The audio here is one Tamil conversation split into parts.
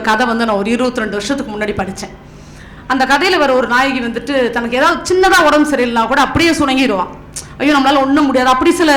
கதை வந்து நான் ஒரு 22 வருஷத்துக்கு முன்னாடி படித்தேன். அந்த கதையில் வர ஒரு நாயகி வந்துட்டு தனக்கு ஏதாவது சின்னதாக உடம்பு சரியில்லைனா கூட அப்படியே சுணங்கிடுவான். ஐயோ நம்மளால ஒன்றும் முடியாது. அப்படி சில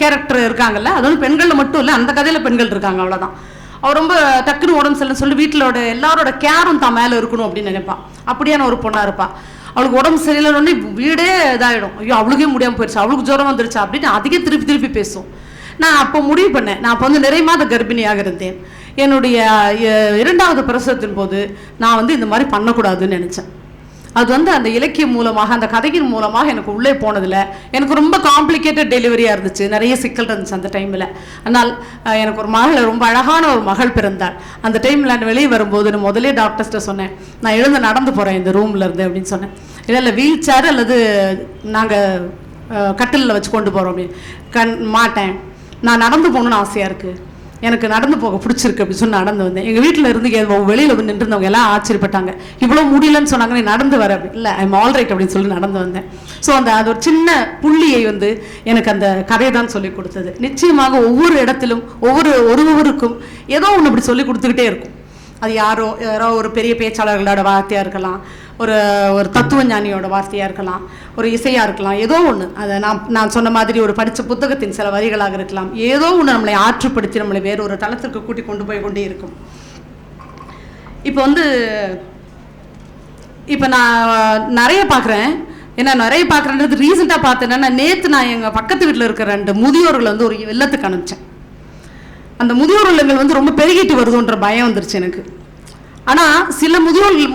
கேரக்டர் இருக்காங்கல்ல, அது வந்து பெண்களில் மட்டும் இல்லை, அந்த கதையில் பெண்கள் இருக்காங்க, அவ்வளோதான். அவள் ரொம்ப டக்குன்னு உடம்பு சரியில்லைன்னு சொல்லி வீட்டிலோட எல்லாரோட கேரும் தான் மேலே இருக்கணும் அப்படின்னு நினைப்பாள். அப்படியான ஒரு பொண்ணாக இருப்பாள். அவளுக்கு உடம்பு சரியில்லைன்னு வீடே இதாகிடும். ஐயோ அவளுக்கே முடியாமல் போயிடுச்சு, அவளுக்கு ஜுரம் வந்துருச்சா அப்படின்னு அதிக திருப்பி பேசும். நான் அப்போ முடிவு பண்ணேன், நான் அப்போ வந்து நிறைய மாத கர்ப்பிணியாக இருந்தேன். என்னுடைய 2வது பிரசவத்தின் போது நான் வந்து இந்த மாதிரி பண்ணக்கூடாதுன்னு நினச்சேன். அது வந்து அந்த இலக்கியம் மூலமாக, அந்த கதையின் மூலமாக எனக்கு உள்ளே போனதில் எனக்கு ரொம்ப காம்ப்ளிகேட்டட் டெலிவரியாக இருந்துச்சு, நிறைய சிக்கல் இருந்துச்சு அந்த டைமில். ஆனால் எனக்கு ஒரு மகள், ரொம்ப அழகான ஒரு மகள் பிறந்தாள். அந்த டைமில் நான் வெளியே வரும்போது நான் முதலே டாக்டர்ஸ்ட்ட சொன்னேன், நான் எழுந்து நடந்து போகிறேன் இந்த ரூமில் இருந்து அப்படின்னு சொன்னேன். இல்லை வீல் சேர் அல்லது நாங்கள் கட்டிலில் வச்சு கொண்டு போகிறோம் அப்படின்னு. மாட்டேன், நான் நடந்து போகணுன்னு ஆசையாக இருக்குது, எனக்கு நடந்து போக பிடிச்சிருக்கு அப்படின்னு சொல்லி நடந்து வந்தேன். எங்கள் வீட்டில் இருந்து வெளியில் வந்து நின்றுருந்தவங்க எல்லாம் ஆச்சரியப்பட்டாங்க, இவ்வளோ முடியலன்னு சொன்னாங்க, நீ நடந்து வர அப்படி இல்லை, ஐம் ஆல்ரைட் அப்படின்னு சொல்லி நடந்து வந்தேன். ஸோ அது ஒரு சின்ன புள்ளியை வந்து எனக்கு அந்த கதை தான் சொல்லி கொடுத்தது. நிச்சயமாக ஒவ்வொரு இடத்திலும் ஒருவருக்கும் ஏதோ ஒன்று அப்படி சொல்லி கொடுத்துக்கிட்டே இருக்கும். அது யாரோ ஒரு பெரிய பேச்சாளர்களோட வார்த்தையாக இருக்கலாம், ஒரு தத்துவ ஞானியோட வார்த்தையாக இருக்கலாம், ஒரு இசையாக இருக்கலாம், ஏதோ ஒன்று. அதை நான் சொன்ன மாதிரி ஒரு படித்த புத்தகத்தின் சில வரிகளாக இருக்கலாம். ஏதோ ஒன்று நம்மளை ஆற்றுப்படுத்தி நம்மளை வேறு ஒரு தளத்திற்கு கூட்டி கொண்டு போய் கொண்டே இருக்கும். இப்போ நான் நிறைய பார்க்குறேன். ஏன்னா நிறைய பார்க்குறேன்றது ரீசெண்டாக பார்த்தேன்னா, நேற்று நான் எங்கள் பக்கத்து வீட்டில் இருக்கிற 2 முதியோர்களை வந்து ஒரு இல்லத்துக்கு அனுப்பிச்சேன். அந்த முதியோர் இல்லங்கள் வந்து ரொம்ப பெருகிட்டு வருதுன்ற பயம் வந்துருச்சு எனக்கு. ஆனால் சில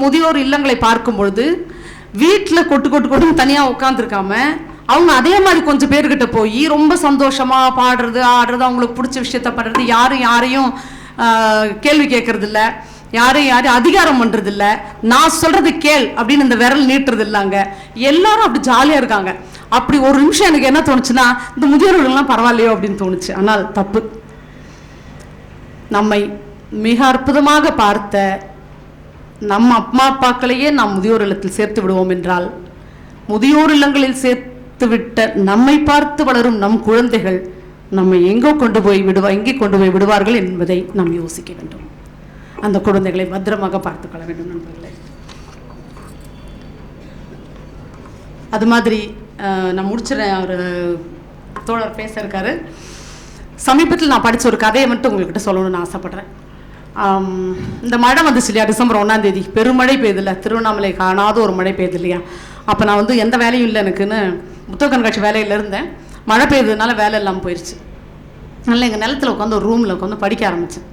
முதியோர் இல்லங்களை பார்க்கும் பொழுது வீட்டில் கொட்டு தனியாக உட்காந்துருக்காம அவங்க அதே மாதிரி கொஞ்சம் பேர்கிட்ட போய் ரொம்ப சந்தோஷமாக பாடுறது, ஆடுறது, அவங்களுக்கு பிடிச்ச விஷயத்த பண்ணுறது, யாரையும் கேள்வி கேட்கறது இல்லை, யாரையும் அதிகாரம் பண்ணுறது இல்லை, நான் சொல்கிறது கேள் அப்படின்னு இந்த விரல் நீட்டுறது இல்லைங்க. எல்லாரும் அப்படி ஜாலியாக இருக்காங்க. அப்படி ஒரு நிமிஷம் எனக்கு என்ன தோணுச்சுன்னா, இந்த முதியோர்கள்லாம் பரவாயில்லையோ அப்படின்னு தோணுச்சு. ஆனால் தப்பு. நம்மை மிக அற்புதமாக பார்த்த நம்ம அம்மா அப்பாக்களையே நாம் முதியோர் இல்லத்தில் சேர்த்து விடுவோம் என்றால், முதியோர் இல்லங்களில் சேர்த்து விட்ட நம்மை பார்த்து வளரும் நம் குழந்தைகள் நம்மை எங்கே கொண்டு போய் விடுவார்கள் என்பதை நாம் யோசிக்க வேண்டும். அந்த குழந்தைகளை பத்திரமாக பார்த்துக்கொள்ள வேண்டும் நண்பர்களே. அது மாதிரி நான் முடிச்சிடறேன். ஒரு தோழர் பேச இருக்காரு. சமீபத்தில் நான் படித்த ஒரு கதையை மட்டும் உங்கள்கிட்ட சொல்லணும்னு ஆசைப்படுறேன். இந்த மழை வந்துச்சு இல்லையா, டிசம்பர் 1ஆம் தேதி பெருமழை பெய்யுதில்ல, திருவண்ணாமலை காணாத ஒரு மழை பெய்யுது இல்லையா. அப்போ நான் வந்து எந்த வேலையும் இல்லை எனக்குன்னு புத்தக கண்காட்சி வேலையில் இருந்தேன். மழை பெய்யுறதுனால வேலை இல்லாமல் போயிடுச்சு. அதனால் எங்கள் நிலத்தில் உட்காந்து ஒரு ரூமில் உட்காந்து படிக்க ஆரம்பித்தேன்.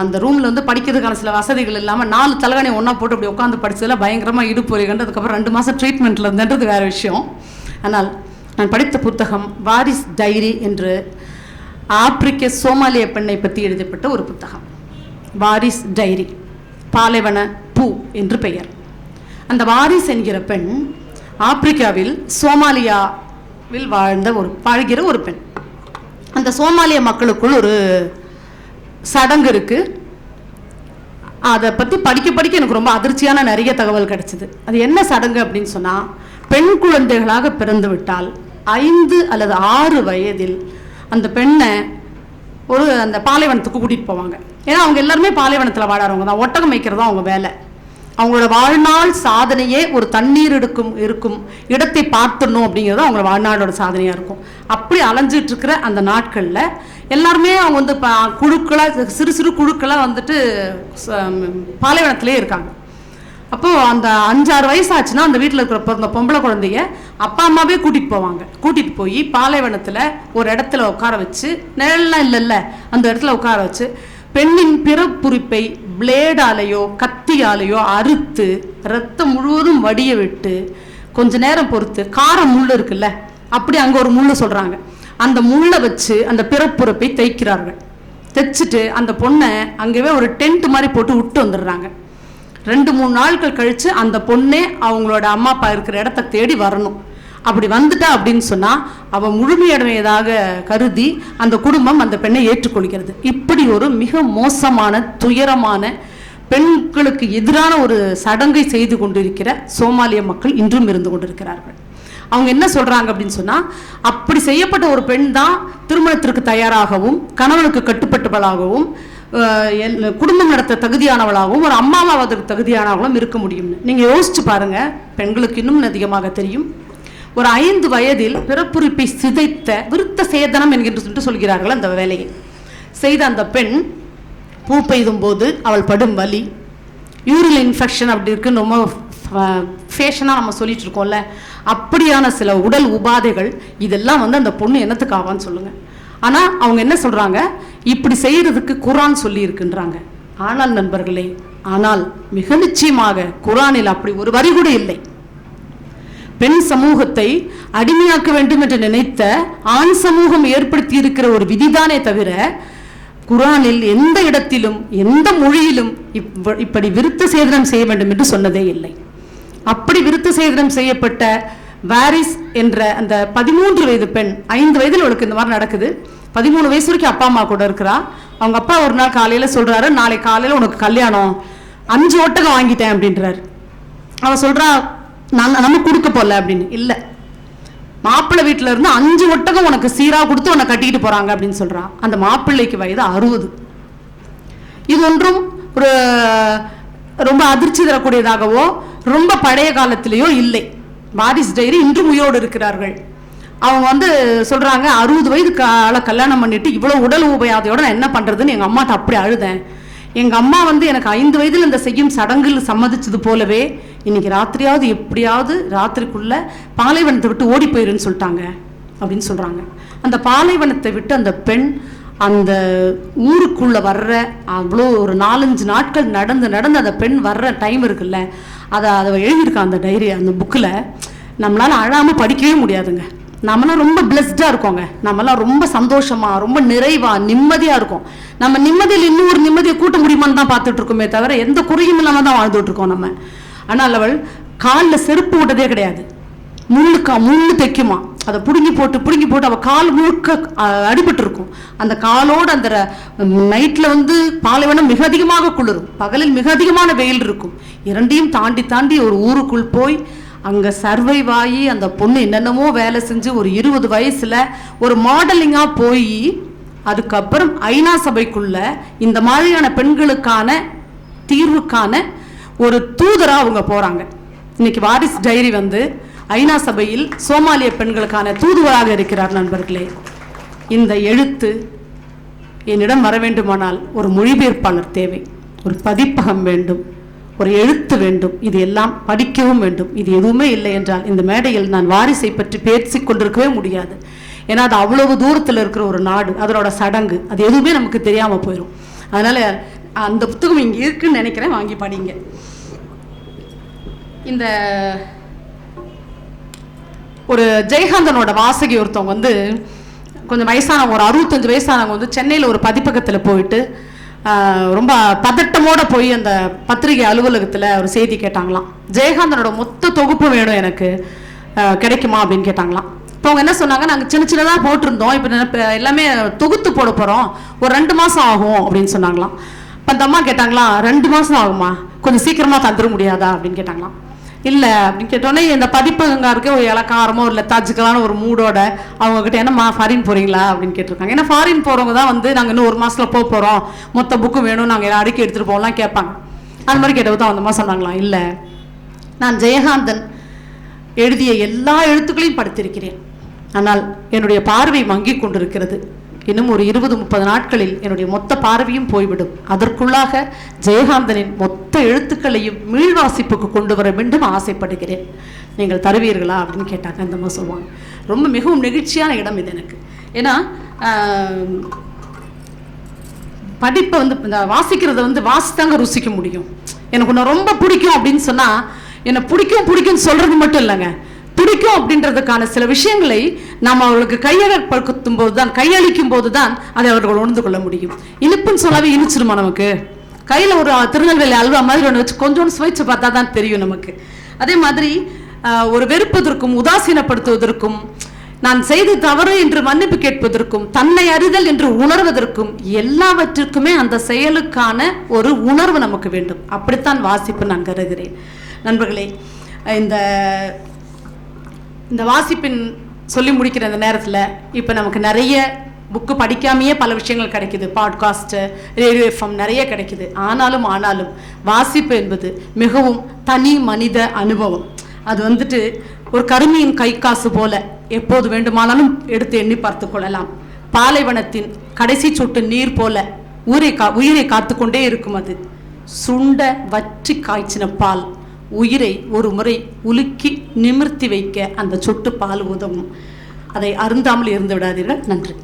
அந்த ரூமில் வந்து படிக்கிறதுக்கான சில வசதிகள் இல்லாமல் 4 தலைகாணி ஒன்றா போட்டு அப்படி உட்காந்து படித்ததில் பயங்கரமாக இடுப்பு கண்டு அதுக்கப்புறம் 2 மாதம் ட்ரீட்மெண்ட்டில் இருந்தது வேறு விஷயம். ஆனால் நான் படித்த புத்தகம் வாரிஸ் டைரி என்று ஆப்பிரிக்க சோமாலிய பெண்ணை பற்றி எழுதப்பட்ட ஒரு புத்தகம். வாரிஸ் டைரி, பாலைவன பூ என்று பெயர். அந்த வாரிஸ் என்கிற பெண் ஆப்பிரிக்காவில் சோமாலியாவில் வாழ்கிற ஒரு பெண். அந்த சோமாலிய மக்களுக்குள் ஒரு சடங்கு இருக்குது. அதை பற்றி படிக்க எனக்கு ரொம்ப அதிர்ச்சியான நிறைய தகவல் கிடைச்சிது. அது என்ன சடங்கு அப்படின்னு சொன்னால், பெண் குழந்தைகளாக பிறந்து விட்டால் 5 அல்லது 6 வயதில் அந்த பெண்ணை அந்த பாலைவனத்துக்கு கூட்டிகிட்டு போவாங்க. ஏன்னா அவங்க எல்லாருமே பாலைவனத்தில் வாழறவங்க தான், ஒட்டகம் வைக்கிறது தான் அவங்க வேலை. அவங்களோட வாழ்நாள் சாதனையே ஒரு தண்ணீர் இருக்கும் இடத்தை பார்த்துடணும் அப்படிங்கிறது அவங்களோட வாழ்நாளோட சாதனையாக இருக்கும். அப்படி அலைஞ்சிட்டு இருக்கிற அந்த நாட்களில் எல்லாருமே அவங்க வந்து குழுக்களாக, சிறு குழுக்களாக வந்துட்டு பாலைவனத்திலே இருக்காங்க. அப்போது அந்த 5-6 வயசு ஆச்சுன்னா அந்த வீட்டில் இருக்கிற அந்த பொம்பளை குழந்தைய அப்பா அம்மாவே கூட்டிகிட்டு போய் பாலைவனத்தில் ஒரு இடத்துல உட்கார வச்சு, நிழல்லாம் இல்லைல்ல அந்த இடத்துல உட்கார வச்சு பெண்ணின் பிறப்புறுப்பை பிளேடாலேயோ கத்தியாலேயோ அறுத்து ரத்தம் முழுவதும் வடிய விட்டு கொஞ்ச நேரம் பொறுத்து, காரம் முள் இருக்குல்ல, அப்படி அங்கே ஒரு முள்ளு சொல்கிறாங்க, அந்த முள்ளை வச்சு அந்த பிறப்புறுப்பை தைக்கிறார்கள். தைச்சிட்டு அந்த பொண்ணை அங்கேயே ஒரு டென்ட் மாதிரி போட்டு விட்டு வந்துடுறாங்க. 2-3 நாட்கள் கழித்து அந்த பொண்ணே அவங்களோட அம்மா அப்பா இருக்கிற இடத்த தேடி வரணும். அப்படி வந்துட்டா அப்படின்னு சொன்னால் அவள் முழுமையடைவதாக கருதி அந்த குடும்பம் அந்த பெண்ணை ஏற்றுக்கொள்கிறது. இப்படி ஒரு மிக மோசமான துயரமான பெண்களுக்கு எதிரான ஒரு சடங்கை செய்து கொண்டிருக்கிற சோமாலிய மக்கள் இன்றும் இருந்து கொண்டிருக்கிறார்கள். அவங்க என்ன சொல்கிறாங்க அப்படின்னு சொன்னால், அப்படி செய்யப்பட்ட ஒரு பெண் தான் திருமணத்திற்கு தயாராகவும் கணவனுக்கு கட்டுப்பட்டவளாகவும் குடும்பம் நடத்த தகுதியானவளாகவும் ஒரு அம்மாவாவதற்கு தகுதியானவங்களும் இருக்க முடியும்னு நீங்கள் யோசிச்சு பாருங்க. பெண்களுக்கு இன்னும் அதிகமாக தெரியும். ஒரு 5 வயதில் பிறப்புறுப்பை சிதைத்த விருத்த சேதனம் என்கின்ற சொல்கிறார்கள். அந்த வேலையை செய்த அந்த பெண் பூ பெய்தும் போது அவள் படும் வலி, யூரின் இன்ஃபெக்ஷன் அப்படி இருக்குன்னு ரொம்ப ஃபேஷனாக நம்ம சொல்லிட்டு இருக்கோம்ல, அப்படியான சில உடல் உபாதைகள் இதெல்லாம் வந்து அந்த பொண்ணு என்னத்துக்கு ஆவான்னு சொல்லுங்கள். ஆனால் அவங்க என்ன சொல்கிறாங்க, இப்படி செய்கிறதுக்கு குரான் சொல்லி இருக்குன்றாங்க. ஆனால் நண்பர்களே, ஆனால் மிக நிச்சயமாக குரானில் அப்படி ஒரு வரி கூட இல்லை. பெண் சமூகத்தை அடிமையாக்க வேண்டும் என்று நினைத்த ஆண் சமூகம் ஏற்படுத்தி இருக்கிற ஒரு விதிதானே தவிர குரானில் எந்த இடத்திலும் எந்த மொழியிலும் இப்படி விருத்த சேதனம் செய்ய வேண்டும் என்று சொன்னதே இல்லை. அப்படி விருத்த சேதனம் செய்யப்பட்ட வாரிஸ் என்ற அந்த 13 வயது பெண், 5 வயதில் அவளுக்கு இந்த மாதிரி நடக்குது. 13 வயசு வரைக்கும் அப்பா அம்மா கூட இருக்கிறா. அவங்க அப்பா ஒரு நாள் காலையில் சொல்றாரு, நாளை காலையில் உனக்கு கல்யாணம், 5 ஒட்டகம் வாங்கிட்டேன் அப்படின்றாரு. அவன் சொல்றா, நம்ம கொடுக்க போல அப்படின்னு. இல்லை, மாப்பிள்ளை வீட்டில இருந்து 5 ஒட்டகம் உனக்கு சீரா கொடுத்து உன்னை கட்டிக்கிட்டு போறாங்க அப்படின்னு சொல்றான். அந்த மாப்பிள்ளைக்கு வயது 60. இது ஒன்றும் ஒரு ரொம்ப அதிர்ச்சி தரக்கூடியதாகவோ ரொம்ப பழைய காலத்திலேயோ இல்லை. வாரிஸ் டைரி இன்றும் உயிரோடு இருக்கிறார்கள். அவங்க வந்து சொல்றாங்க, 60 வயது கல்யாணம் பண்ணிட்டு இவ்வளவு உடல் உபாதையோட நான் என்ன பண்றதுன்னு எங்க அம்மாட்ட அப்படி அழுதேன். எங்க அம்மா வந்து எனக்கு 5 வயதில் இந்த செய்யும் சடங்குகள் சம்மதிச்சது போலவே இன்னைக்கு ராத்திரியாவது எப்படியாவது ராத்திரிக்குள்ள பாலைவனத்தை விட்டு ஓடி போயிருன்னு சொல்லிட்டாங்க அப்படின்னு சொல்றாங்க. அந்த பாலைவனத்தை விட்டு அந்த பெண் அந்த ஊருக்குள்ள வர்ற அவ்வளோ ஒரு 4-5 நாட்கள் நடந்து அந்த பெண் வர்ற டைம் இருக்குல்ல, அதை எழுதியிருக்கான் அந்த டைரி, அந்த புக்கில். நம்மளால அழாமல் படிக்கவே முடியாதுங்க. நம்மளாம் ரொம்ப பிளஸ்டாக இருக்கோங்க. நம்மளாம் ரொம்ப சந்தோஷமா, ரொம்ப நிறைவா, நிம்மதியாக இருக்கும். நம்ம நிம்மதியில் இன்னும் ஒரு நிம்மதியை கூட்ட முடியுமான்னு தான் பார்த்துட்டு இருக்கோமே தவிர எந்த குறையும் இல்லாமல் தான் வாழ்ந்துட்டு இருக்கோம் நம்ம. ஆனால் அவள் காலில் செருப்பு விட்டதே கிடையாது. முள்ளு தைக்குமா, அதை பிடுங்கி போட்டு அவள் கால் முழுக்க அடிபட்டு இருக்கும். அந்த காலோடு அந்த நைட்டில் வந்து பாலைவனம் மிக அதிகமாக குளிரும், பகலில் மிக அதிகமான வெயில் இருக்கும். இரண்டையும் தாண்டி ஒரு ஊருக்குள் போய் அங்கே சர்வைவ் ஆகி அந்த பொண்ணு என்னென்னமோ வேலை செஞ்சு ஒரு 20 வயசில் ஒரு மாடலிங்காக போய் அதுக்கப்புறம் ஐநா சபைக்குள்ள இந்த மாதிரியான பெண்களுக்கான தீர்வுக்கான ஒரு தூதராக அவங்க போகிறாங்க. இன்னைக்கு வாரிஸ் டைரி வந்து ஐநா சபையில் சோமாலிய பெண்களுக்கான தூதுவராக இருக்கிறார். நண்பர்களே, இந்த எழுத்து என்னிடம் வர வேண்டுமானால் ஒரு மொழிபெயர்ப்பாளர் தேவை, ஒரு பதிப்பகம் வேண்டும், ஒரு எழுத்து வேண்டும், இது எல்லாம் படிக்கவும் வேண்டும். இது எதுவுமே இல்லை என்றால் இந்த மேடையில் நான் வாரிசை பற்றி பேசிக் கொண்டிருக்கவே முடியாது. ஏன்னா அது அவ்வளவு தூரத்தில் இருக்கிற ஒரு நாடு, அதனோட சடங்கு அது எதுவுமே நமக்கு தெரியாமல் போயிடும். அதனால அந்த புத்தகம் இங்கே இருக்குன்னு நினைக்கிறேன், வாங்கி படிங்க. இந்த ஒரு ஜெயகாந்தனோட வாசகி ஒருத்தவங்க வந்து கொஞ்சம் வயசானவங்க, ஒரு 65 வயசானவங்க வந்து சென்னையில் ஒரு பதிப்பகத்தில் போயிட்டு ரொம்ப பதட்டமோட போய் அந்த பத்திரிகை அலுவலகத்தில் ஒரு செய்தி கேட்டாங்களாம். ஜெயகாந்தனோட மொத்த தொகுப்பு வேணும் எனக்கு, கிடைக்குமா அப்படின்னு கேட்டாங்களாம். இப்போ அவங்க என்ன சொன்னாங்க, நாங்கள் சின்னதாக போட்டிருந்தோம், இப்போ எல்லாமே தொகுத்து போட போகிறோம், ஒரு 2 மாதம் ஆகும் அப்படின்னு சொன்னாங்களாம். இப்போ அந்த அம்மா கேட்டாங்களாம், 2 மாதம் ஆகுமா, கொஞ்சம் சீக்கிரமாக தந்துட முடியாதா அப்படின்னு கேட்டாங்களாம். இல்லை அப்படின்னு கேட்டோன்னே இந்த பதிப்பகங்காருக்கு ஒரு இலக்காரமோ இல்லை தாஜிக்கலான ஒரு மூடோட அவங்கக்கிட்ட என்னம்மா ஃபாரின் போகிறீங்களா அப்படின்னு கேட்டிருக்காங்க. ஏன்னா ஃபாரின் போகிறவங்க தான் வந்து நாங்கள் இன்னும் 1 மாதத்தில் போக போகிறோம், மொத்த புக்கு வேணும், நாங்கள் அடுக்கி எடுத்துகிட்டு போகலாம் கேட்பாங்க. அது மாதிரி கேட்டது தான் அந்த மாதிரி சொன்னாங்களாம். இல்லை, நான் ஜெயகாந்தன் எழுதிய எல்லா எழுத்துக்களையும் படித்திருக்கிறேன், ஆனால் என்னுடைய பார்வை மங்கி கொண்டிருக்கிறது. இன்னும் ஒரு 20-30 நாட்களில் என்னுடைய மொத்த பார்வையும் போய்விடும். அதற்குள்ளாக ஜெயகாந்தனின் மொத்த எழுத்துக்களையும் மீள்வாசிப்புக்கு கொண்டு வர வேண்டும் ஆசைப்படுகிறேன், நீங்கள் தருவீர்களா அப்படின்னு கேட்டாங்க. அந்த மாதிரி சொல்லுவாங்க. ரொம்ப மிகவும் நெகிழ்ச்சியான இடம் இது எனக்கு. ஏன்னா படிப்பை வந்து இந்த வாசிக்கிறத வந்து வாசித்தாங்க ருசிக்க முடியும். எனக்கு ஒன்று ரொம்ப பிடிக்கும் அப்படின்னு சொன்னால் என்னை பிடிக்கும்னு சொல்கிறது மட்டும் இல்லைங்க, பிடிக்கும் அப்படின்றதுக்கான சில விஷயங்களை நாம் அவர்களுக்கு கையகப்படுத்தும் போது தான், கையளிக்கும் போது தான் அதை அவர்கள் உணர்ந்து கொள்ள முடியும். இனிப்புன்னு சொல்லாவே இனிச்சிருமா நமக்கு, கையில் ஒரு திருநெல்வேலி அல்வா மாதிரி ஒன்று வச்சு கொஞ்சோண்டு சுவைச்சு பார்த்தா தான் தெரியும் நமக்கு. அதே மாதிரி ஒரு வெறுப்பதற்கும் உதாசீனப்படுத்துவதற்கும், நான் செய்து தவறு என்று மன்னிப்பு கேட்பதற்கும், தன்னை அறிதல் என்று உணர்வதற்கும் எல்லாவற்றிற்குமே அந்த செயலுக்கான ஒரு உணர்வு நமக்கு வேண்டும். அப்படித்தான் வாசிப்பு நான் கருதுகிறேன். நண்பர்களே, இந்த வாசிப்பின் சொல்லி முடிக்கிற இந்த நேரத்தில் இப்போ நமக்கு நிறைய புக்கு படிக்காமையே பல விஷயங்கள் கிடைக்குது, பாட்காஸ்ட்டு, ரேடியோ எஃப்எம் நிறைய கிடைக்குது. ஆனாலும் வாசிப்பு என்பது மிகவும் தனி மனித அனுபவம். அது வந்துட்டு ஒரு கருமியின் கை காசு போல எப்போது வேண்டுமானாலும் எடுத்து எண்ணி பார்த்து கொள்ளலாம். பாலைவனத்தின் கடைசி சொட்டு நீர் போல உயிரை காத்து கொண்டே இருக்கும். அது சுண்ட வற்றி காய்ச்சின பால் உயிரை ஒரு முறை உலுக்கி நிமிர்த்தி வைக்க அந்த சொட்டு பால் உதவும். அதை அருந்தாமல் இருந்து விடாதீர்கள். நன்றி.